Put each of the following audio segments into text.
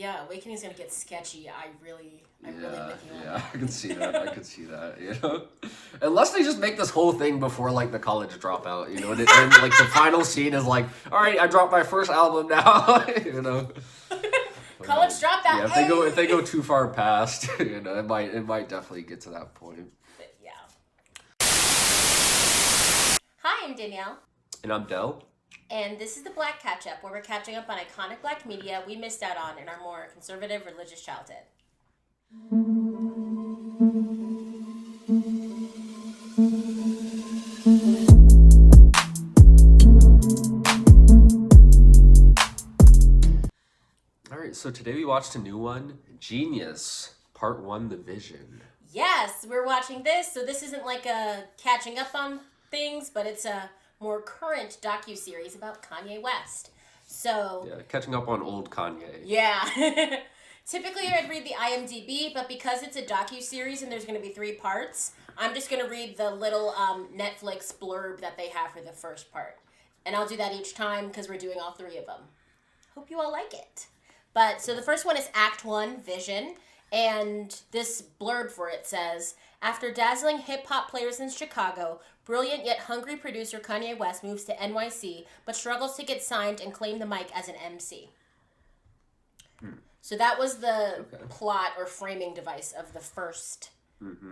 Yeah, Awakening's gonna get sketchy. I'm really with you on Yeah, that. I can see that. I can see that. You know, unless they just make this whole thing before like the college dropout. You know, and then like the final scene is like, all right, I dropped my first album now. You know, College dropout. yeah. If they go too far past, you know, it might definitely get to that point. But, yeah. Hi, I'm Danielle. And I'm Dell. And this is the Black Catch-Up, where we're catching up on iconic black media we missed out on in our more conservative religious childhood. All right, so today we watched a new one, Jeen-yuhs, Part 1, The Vision. Yes, we're watching this, so this isn't like a catching up on things, but it's a more current docuseries about Kanye West. So Yeah, catching up on old Kanye. yeah. Typically I'd read the IMDb, but because it's a docuseries and there's going to be 3 parts, I'm just going to read the little Netflix blurb that they have for the first part. And I'll do that each time because we're doing all 3 of them. Hope you all like it. But so the first one is Act 1, Vision. And this blurb for it says, after dazzling hip-hop players in Chicago, brilliant yet hungry producer Kanye West moves to NYC, but struggles to get signed and claim the mic as an MC. So that was the plot or framing device of the first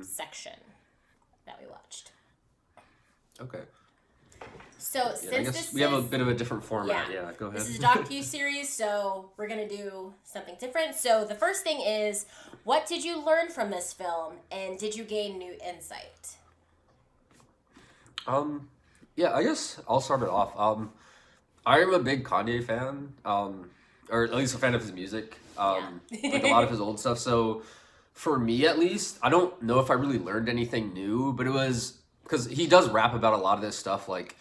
section that we watched. Okay. So I guess we have a bit of a different format. Yeah, go ahead. This is a docu-series, so we're going to do something different. So the first thing is, what did you learn from this film, and did you gain new insight? Yeah, I guess I'll start it off. I am a big Kanye fan, or at least a fan of his music, like a lot of his old stuff. So for me, at least, I don't know if I really learned anything new, but it was because he does rap about a lot of this stuff, like,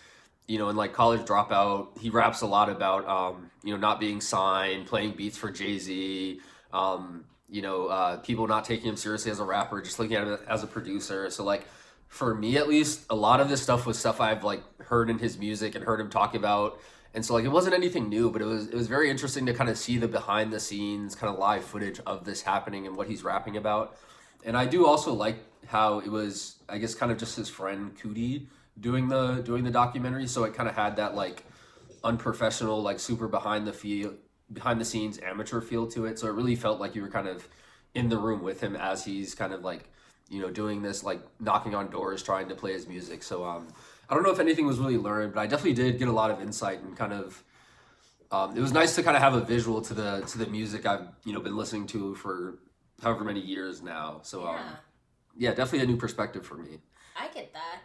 you know, in like College Dropout, he raps a lot about, you know, not being signed, playing beats for Jay-Z, you know, people not taking him seriously as a rapper, just looking at him as a producer. So like, for me at least, a lot of this stuff was stuff I've like heard in his music and heard him talk about. And so like, it wasn't anything new, but it was very interesting to kind of see the behind the scenes kind of live footage of this happening and what he's rapping about. And I do also like how it was, I guess, kind of just his friend Cootie doing the documentary, so it kind of had that like unprofessional, like super behind the scenes amateur feel to it. So it really felt like you were kind of in the room with him as he's kind of like, you know, doing this, like knocking on doors, trying to play his music. So I don't know if anything was really learned, but I definitely did get a lot of insight and kind of it was nice to kind of have a visual to the music I've, you know, been listening to for however many years now. So yeah, definitely a new perspective for me. I get that.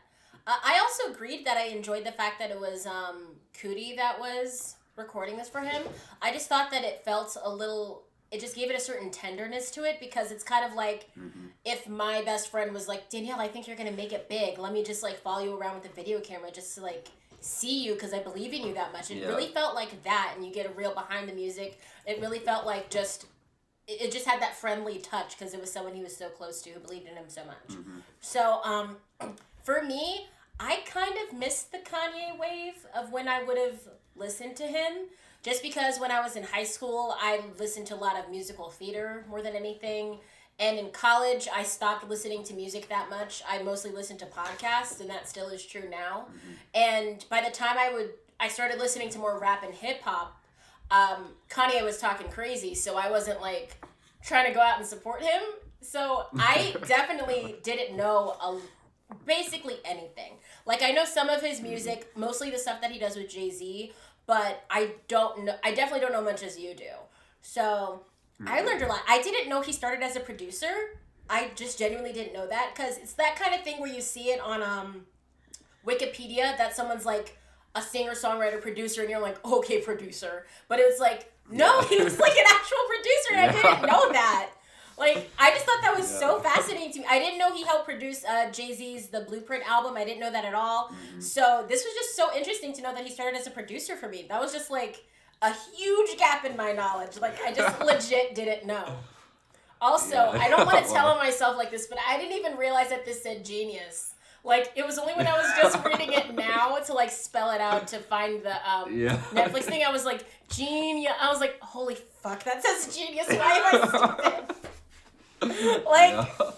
I also agreed that I enjoyed the fact that it was Cootie that was recording this for him. I just thought that it felt a little, it just gave it a certain tenderness to it, because it's kind of like if my best friend was like, Danielle, I think you're going to make it big. Let me just like follow you around with a video camera just to like see you because I believe in you that much. It really felt like that, and you get a real behind the music. It really felt like just, it just had that friendly touch because it was someone he was so close to who believed in him so much. So for me, I kind of missed the Kanye wave of when I would have listened to him, just because when I was in high school, I listened to a lot of musical theater more than anything. And in college, I stopped listening to music that much. I mostly listened to podcasts, and that still is true now. And by the time I started listening to more rap and hip hop, Kanye was talking crazy, so I wasn't like trying to go out and support him. So I definitely didn't know basically anything. Like, I know some of his music, mostly the stuff that he does with Jay-Z, but I definitely don't know much as you do. So I learned a lot. I didn't know he started as a producer. I just genuinely didn't know that, because it's that kind of thing where you see it on Wikipedia that someone's like a singer-songwriter producer, and you're like, okay, producer. But it was like, no, he was like an actual producer, and I didn't know that. Like, I just thought that was so fascinating to me. I didn't know he helped produce Jay-Z's The Blueprint album. I didn't know that at all. So this was just so interesting to know that he started as a producer for me. That was just like a huge gap in my knowledge. Like, I just legit didn't know. Also, I don't want to tell on myself like this, but I didn't even realize that this said genius. Like, it was only when I was just reading it now to, like, spell it out to find the Netflix thing. I was like, I was like, holy fuck, that says genius. Why am I stupid? Like, Yeah.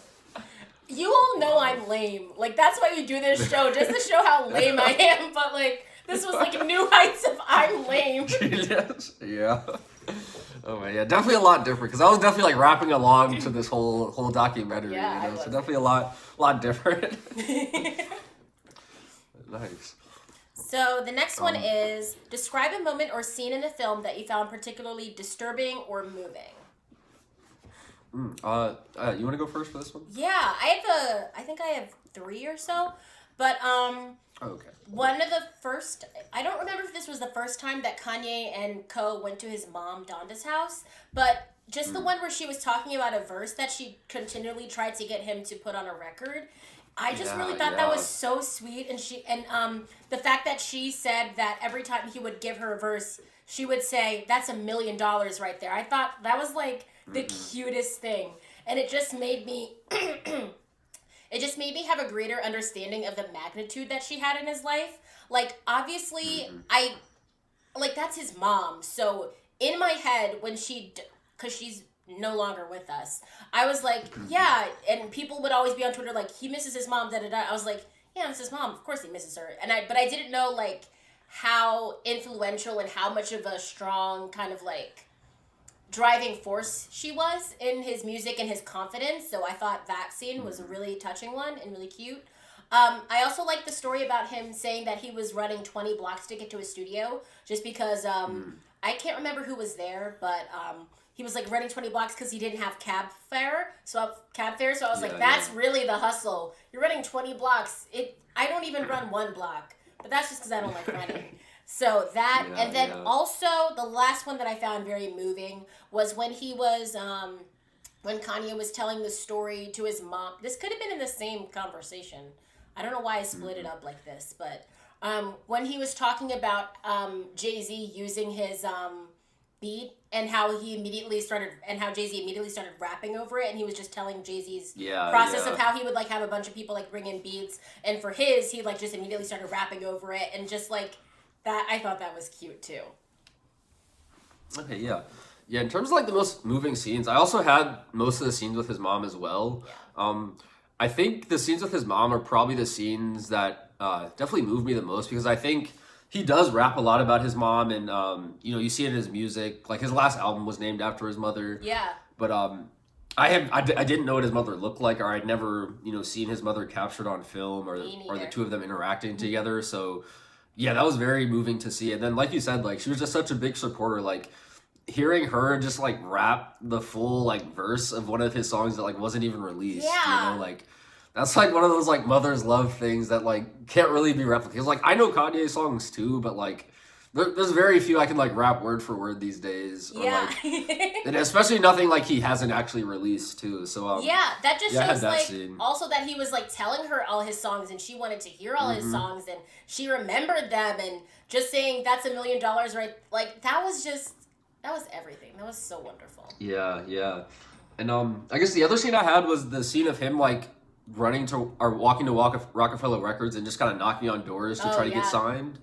you all know I'm lame. Like, that's why you do this show, just to show how lame I am. But, like, this was, like, new heights of I'm lame. Yes. Yeah. Oh man, yeah, definitely a lot different because I was definitely like rapping along to this whole documentary, Yeah, you know, so definitely a lot different. Nice. So the next one is, describe a moment or scene in the film that you found particularly disturbing or moving. You want to go first for this one? Yeah, I think I have 3 or so, but Okay. one of the first, I don't remember if this was the first time that Kanye and Co went to his mom Donda's house, but just the one where she was talking about a verse that she continually tried to get him to put on a record. I just really thought that was so sweet, and the fact that she said that every time he would give her a verse, she would say, "That's $1 million right there." I thought that was like the cutest thing, and it just made me it just made me have a greater understanding of the magnitude that she had in his life. Like, obviously, that's his mom. So, in my head, when because she's no longer with us, I was like, yeah, and people would always be on Twitter like, he misses his mom, da-da-da. I was like, yeah, it's his mom. Of course he misses her. But I didn't know, like, how influential and how much of a strong kind of, like, driving force she was in his music and his confidence. So I thought that scene was a really touching one and really cute. I also like the story about him saying that he was running 20 blocks to get to his studio just because I can't remember who was there, but he was like running 20 blocks because he didn't have cab fare. So I was like, that's really the hustle. You're running 20 blocks. I don't even run 1 block, but that's just because I don't like running. So that, and then also the last one that I found very moving was when he was, when Kanye was telling the story to his mom. This could have been in the same conversation. I don't know why I split it up like this, but when he was talking about Jay-Z using his beat and how Jay-Z immediately started rapping over it, and he was just telling Jay-Z's process of how he would like have a bunch of people like bring in beats, and for his, he like just immediately started rapping over it, and just like, that, I thought that was cute too. Okay, yeah. Yeah, in terms of like the most moving scenes, I also had most of the scenes with his mom as well. Yeah. I think the scenes with his mom are probably the scenes that definitely moved me the most because I think he does rap a lot about his mom, and you see it in his music. Like his last album was named after his mother. Yeah. But I didn't know what his mother looked like, or I'd never seen his mother captured on film, or the two of them interacting together. So yeah, that was very moving to see. And then, like you said, like she was just such a big supporter. Like hearing her just like rap the full like verse of one of his songs that like wasn't even released. Yeah. Like that's like one of those like mother's love things that like can't really be replicated. Like I know Kanye songs too, but like there's very few I can like rap word for word these days. Or, yeah. And especially nothing like he hasn't actually released too. So that just shows that like scene. Also that he was like telling her all his songs, and she wanted to hear all his songs, and she remembered them, and just saying that's $1 million, right? Like that was everything. That was so wonderful. Yeah. And I guess the other scene I had was the scene of him like walking to Rockefeller Records and just kind of knocking on doors to try to get signed.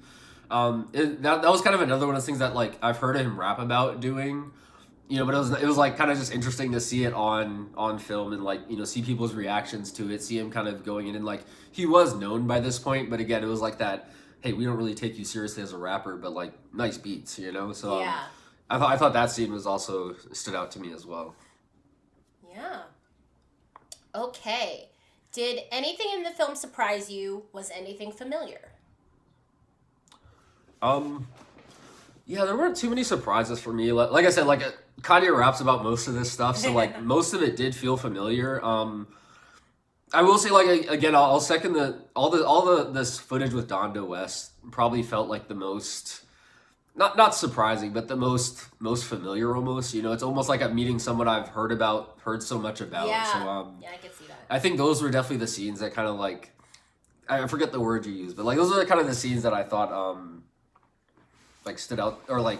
That was kind of another one of those things that like I've heard him rap about doing, but it was like kind of just interesting to see it on film and like see people's reactions to it, see him kind of going in, and like he was known by this point, but again it was like that, hey, we don't really take you seriously as a rapper, but like nice beats, so yeah. I thought that scene was also stood out to me as well. Yeah. Okay. Did anything in the film surprise you? Was anything familiar? Yeah, there weren't too many surprises for me. Like I said, like Kanye raps about most of this stuff, so like most of it did feel familiar. I will say, like again, I'll second this footage with Donda West probably felt like the most not surprising, but the most familiar almost. It's almost like I'm meeting someone I've heard so much about. Yeah, so, I can see that. I think those were definitely the scenes that kind of like, I forget the word you used, but like those are kind of the scenes that I thought like stood out or like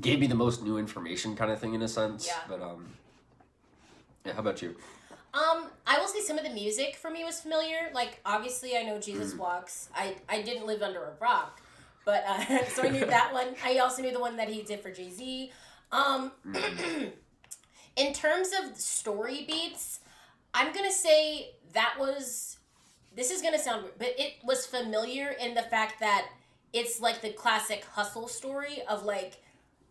gave me the most new information kind of thing in a sense. Yeah. But yeah, how about you? I will say some of the music for me was familiar. Like obviously I know Jesus Walks. I didn't live under a rock, but so I knew that one. I also knew the one that he did for Jay-Z. Um, in terms of story beats, I'm gonna say that was. This is gonna sound weird, but it was familiar in the fact that it's like the classic hustle story of like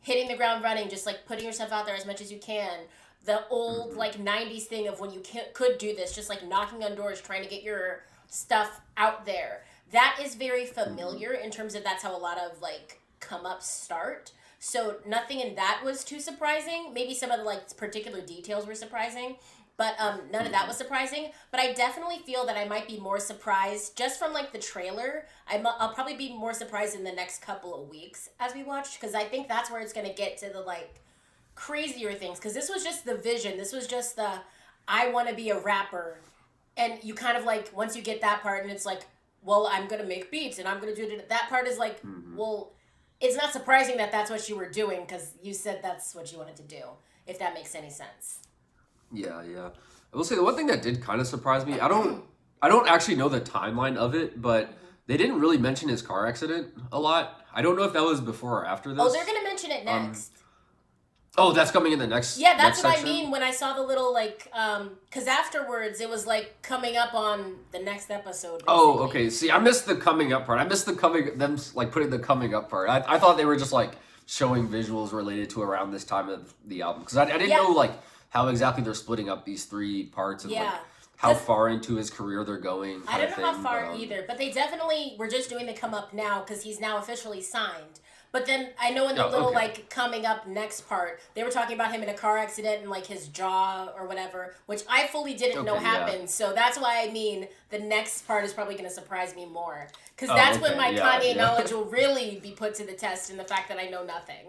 hitting the ground running, just like putting yourself out there as much as you can. The old like '90s thing of when you could do this, just like knocking on doors, trying to get your stuff out there. That is very familiar in terms of that's how a lot of like come ups start. So nothing in that was too surprising. Maybe some of the like particular details were surprising, but none of that was surprising. But I definitely feel that I might be more surprised just from like the trailer. I'll probably be more surprised in the next couple of weeks as we watch, because I think that's where it's gonna get to the like crazier things. Because this was just the vision. This was just the I want to be a rapper, and you kind of like once you get that part, and it's like, well, I'm gonna make beats and I'm gonna do it. That part is like, well, it's not surprising that that's what you were doing because you said that's what you wanted to do. If that makes any sense. Yeah, yeah. I will say the one thing that did kind of surprise me. I don't actually know the timeline of it, but they didn't really mention his car accident a lot. I don't know if that was before or after this. Oh, they're gonna mention it next. Oh, that's coming in the next. Yeah, that's next what section? I mean when I saw the little like, because afterwards it was like coming up on the next episode. Basically. Oh, okay. See, I missed the coming up part. I missed them like putting the coming up part. I thought they were just like showing visuals related to around this time of the album, because I didn't know like how exactly they're splitting up these three parts and like how far into his career they're going. I don't know how far either, but they definitely were just doing the come up now because he's now officially signed. But then I know in the little like coming up next part, they were talking about him in a car accident and like his jaw or whatever, which I fully didn't know happened. Yeah. So that's why I mean the next part is probably going to surprise me more, because that's when my Kanye knowledge will really be put to the test in the fact that I know nothing.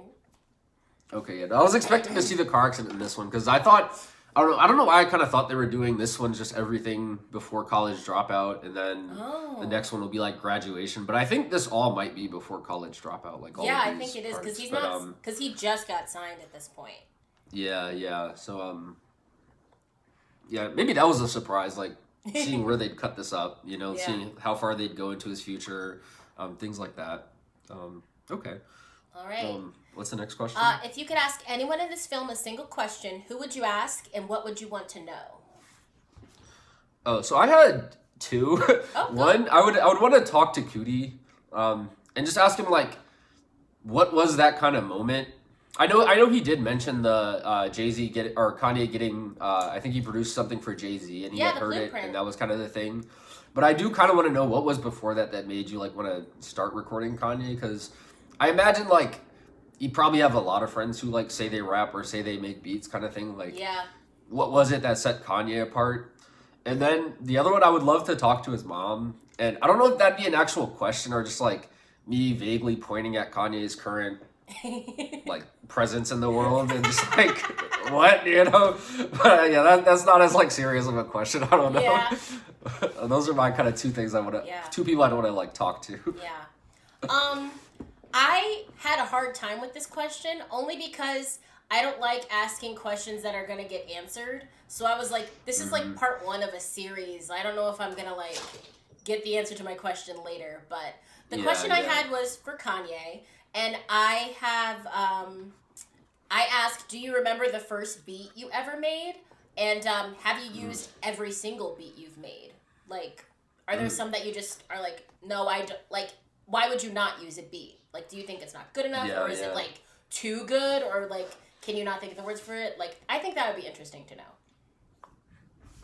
Okay, yeah, I was expecting to see the car accident in this one because I thought. I don't know why I kind of thought they were doing this one's just everything before college dropout, and then the next one will be like graduation. But I think this all might be before college dropout. Like all I think it is because he's not because he just got signed at this point. Yeah, yeah. So yeah, maybe that was a surprise, like seeing where they'd cut this up. You know, seeing how far they'd go into his future, things like that. Okay. All right. What's the next question? If you could ask anyone in this film a single question, who would you ask and what would you want to know? Oh, so I had two. One, I would want to talk to Cootie, and just ask him like, what was that kind of moment? I know he did mention the Jay-Z Kanye getting. I think he produced something for Jay-Z and he had heard it, and that was kind of the thing. But I do kind of want to know what was before that made you like want to start recording Kanye, because I imagine like. You probably have a lot of friends who like say they rap or say they make beats kind of thing. Like, what was it that set Kanye apart? And then the other one, I would love to talk to his mom. And I don't know if that'd be an actual question or just like me vaguely pointing at Kanye's current like presence in the world and just like, what, you know? But yeah, that's not as like serious of a question. I don't know. Yeah. Those are my kind of two things two people I don't want to like talk to. Yeah. I had a hard time with this question only because I don't like asking questions that are going to get answered. So I was like, this is like part one of a series. I don't know if I'm going to like get the answer to my question later. But the question I had was for Kanye. And I asked, do you remember the first beat you ever made? And have you used every single beat you've made? Like, are there some that you just are like, no, I don't, like, why would you not use a beat? Like, do you think it's not good enough, or is it like too good, or like can you not think of the words for it? Like, I think that would be interesting to know.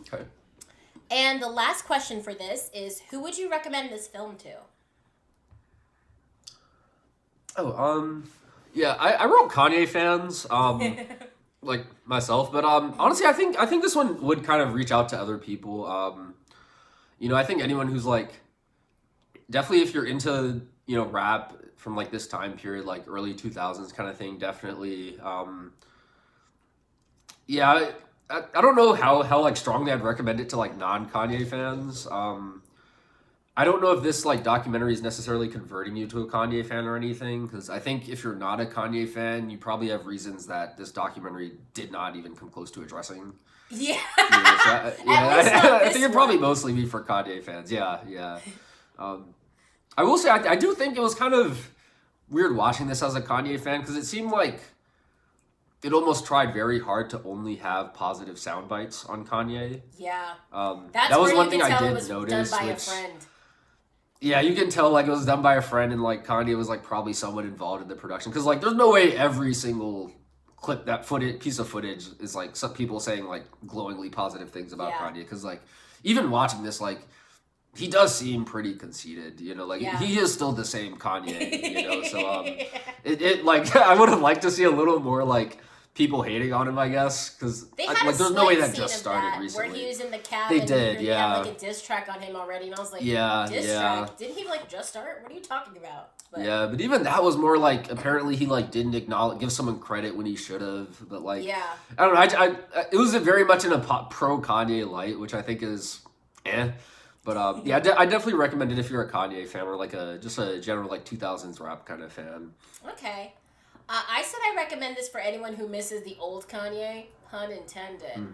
Okay. And the last question for this is, who would you recommend this film to? Oh, yeah, I wrote Kanye fans, like myself, but honestly, I think this one would kind of reach out to other people. You know, I think anyone who's like, definitely if you're into rap from like this time period, like early 2000s kind of thing, definitely. Yeah, I don't know how like strongly I'd recommend it to like non-Kanye fans. I don't know if this like documentary is necessarily converting you to a Kanye fan or anything, because I think if you're not a Kanye fan, you probably have reasons that this documentary did not even come close to addressing. Yeah. I think it'd probably mostly be for Kanye fans. Yeah. I will say, I do think it was kind of weird watching this as a Kanye fan, because it seemed like it almost tried very hard to only have positive sound bites on Kanye. Yeah. That was one thing I did notice. Done by a friend. Yeah, you can tell like it was done by a friend, and like Kanye was like probably someone involved in the production, because like there's no way every single clip, that piece of footage is like some people saying like glowingly positive things about Kanye, because like even watching this, like he does seem pretty conceited, you know, like he is still the same Kanye, you know, so it like I would have liked to see a little more like people hating on him, I guess, because like there's no way that just started recently. Where he was in the cab, they did, he had like a diss track on him already, and I was like, diss track? Didn't he like just start? What are you talking about? But even that was more like apparently he like didn't give someone credit when he should have, but like I don't know, I it was very much in a pro Kanye light, which I think is But I definitely recommend it if you're a Kanye fan, or like just a general like 2000s rap kind of fan. Okay. I said I recommend this for anyone who misses the old Kanye, pun intended.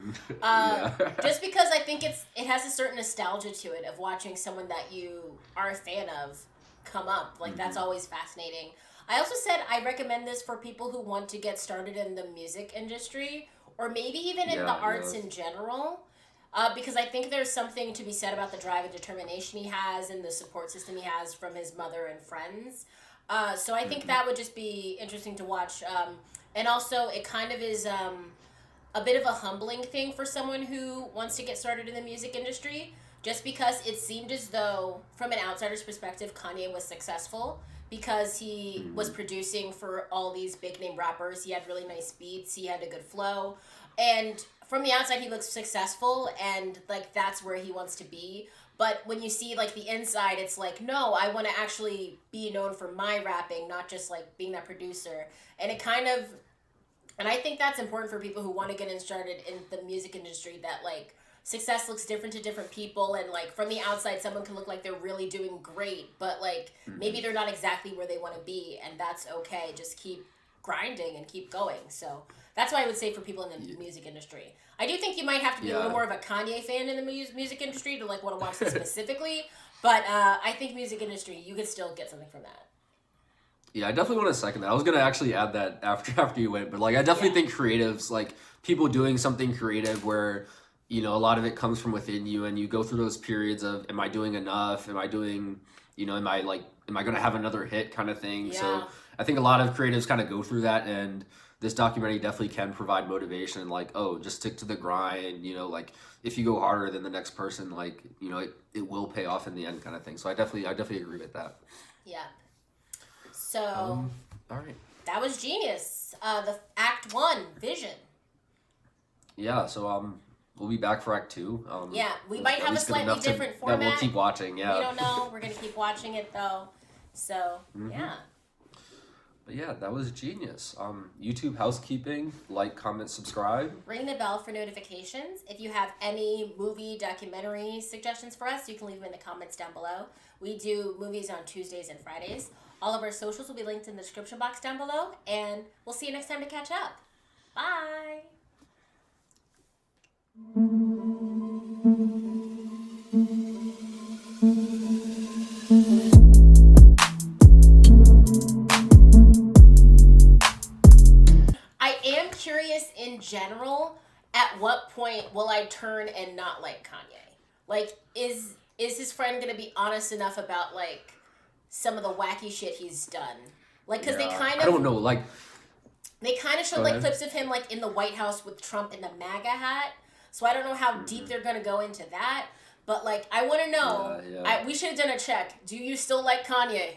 Just because I think it has a certain nostalgia to it of watching someone that you are a fan of come up. Like that's always fascinating. I also said I recommend this for people who want to get started in the music industry, or maybe even in the arts in general. Because I think there's something to be said about the drive and determination he has and the support system he has from his mother and friends. So I think that would just be interesting to watch. And also, it kind of is a bit of a humbling thing for someone who wants to get started in the music industry, just because it seemed as though, from an outsider's perspective, Kanye was successful because he was producing for all these big-name rappers. He had really nice beats. He had a good flow. And from the outside, he looks successful, and like that's where he wants to be. But when you see like the inside, it's like, no, I want to actually be known for my rapping, not just like being that producer. And it kind of, and I think that's important for people who want to get started in the music industry, that like success looks different to different people, and like from the outside, someone can look like they're really doing great, but like maybe they're not exactly where they want to be, and that's okay. Just keep grinding and keep going. So that's why I would say for people in the music industry. I do think you might have to be a little more of a Kanye fan in the music industry to like want to watch this specifically, but I think music industry, you could still get something from that. Yeah, I definitely want to second that. I was gonna actually add that after you went, but like I definitely think creatives, like people doing something creative where, you know, a lot of it comes from within you, and you go through those periods of, am I doing enough? Am I doing, you know, am I gonna have another hit kind of thing? Yeah. So I think a lot of creatives kind of go through that, and this documentary definitely can provide motivation, like, oh, just stick to the grind, you know, like if you go harder than the next person, like, you know, it will pay off in the end kind of thing. So I definitely agree with that. Yeah. So all right. That was Jeen-yuhs. The Act 1, Vision. Yeah, so we'll be back for Act 2. Yeah, we might have a slightly different format. We'll keep watching, yeah. We don't know. We're going to keep watching it, though. So, yeah. But yeah, that was Jeen-yuhs. YouTube housekeeping, like, comment, subscribe. Ring the bell for notifications. If you have any movie, documentary suggestions for us, you can leave them in the comments down below. We do movies on Tuesdays and Fridays. All of our socials will be linked in the description box down below, and we'll see you next time to catch up. Bye! I am curious in general, at what point will I turn and not like Kanye? Like, is his friend gonna be honest enough about like some of the wacky shit he's done? Like, because they kind of, I don't know, like, they kind of showed like clips of him like in the White House with Trump in the MAGA hat. So I don't know how deep they're gonna go into that. But like, I want to know. We should have done a check. Do you still like Kanye?